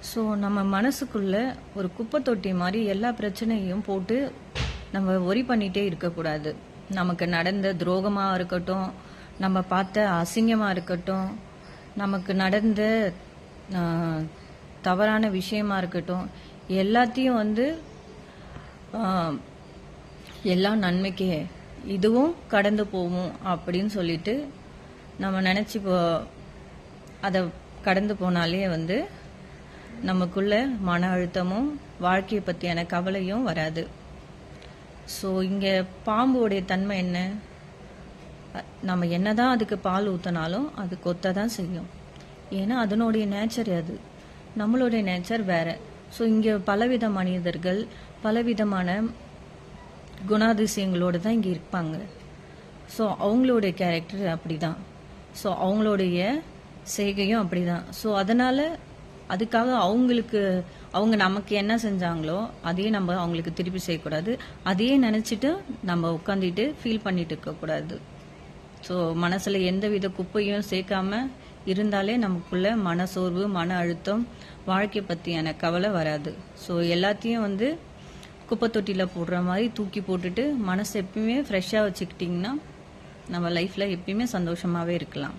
So நம்ம மனசுக்குள்ள ஒரு குப்பை தொட்டி மாதிரி எல்லா பிரச்சனையும் போட்டு நம்ம ஒரி பண்ணிகிட்டே இருக்கக்கூடாது. நமக்கு நடந்த துரோகமாக இருக்கட்டும், நம்ம பார்த்த அசிங்கமாக இருக்கட்டும், நமக்கு நடந்த தவறான விஷயமா இருக்கட்டும், எல்லாத்தையும் எல்லாம் நன்மைக்கே, இதுவும் கடந்து போகும் அப்படின்னு சொல்லிட்டு நம்ம நினச்சி அதை கடந்து போனாலே நமக்குள்ள மன அழுத்தமும் வாழ்க்கையை பற்றியான கவலையும் வராது. ஸோ இங்கே பாம்போடைய தன்மை என்ன? நம்ம என்னதான் அதுக்கு பால் ஊற்றினாலும் அது கொத்த தான் செய்யும். ஏன்னா அதனுடைய நேச்சர் அது, நம்மளுடைய நேச்சர் வேற. ஸோ இங்கே பலவித மனிதர்கள் பலவிதமான குணாதிசயங்களோடு தான் இங்கே இருப்பாங்க. ஸோ அவங்களுடைய கேரக்டர் அப்படி தான். ஸோ அவங்களுடைய செய்கையும் அப்படி தான். ஸோ அதனால் அதுக்காக அவங்க நமக்கு என்ன செஞ்சாங்களோ அதையே நம்ம அவங்களுக்கு திருப்பி செய்யக்கூடாது. அதையே நினச்சிட்டு நம்ம உட்காந்துட்டு ஃபீல் பண்ணிட்டு இருக்கக்கூடாது. ஸோ மனசில் எந்த வித குப்பையும் சேர்க்காம இருந்தாலே நமக்குள்ள மனசோர்வு, மன அழுத்தம், வாழ்க்கை பற்றியான கவலை வராது. ஸோ எல்லாத்தையும் குப்பை தொட்டியில் போடுற மாதிரி தூக்கி போட்டுட்டு மனசை எப்பயுமே ஃப்ரெஷ்ஷாக வச்சுக்கிட்டிங்கன்னா நம்ம லைஃப்பில் எப்பயுமே சந்தோஷமாகவே இருக்கலாம்.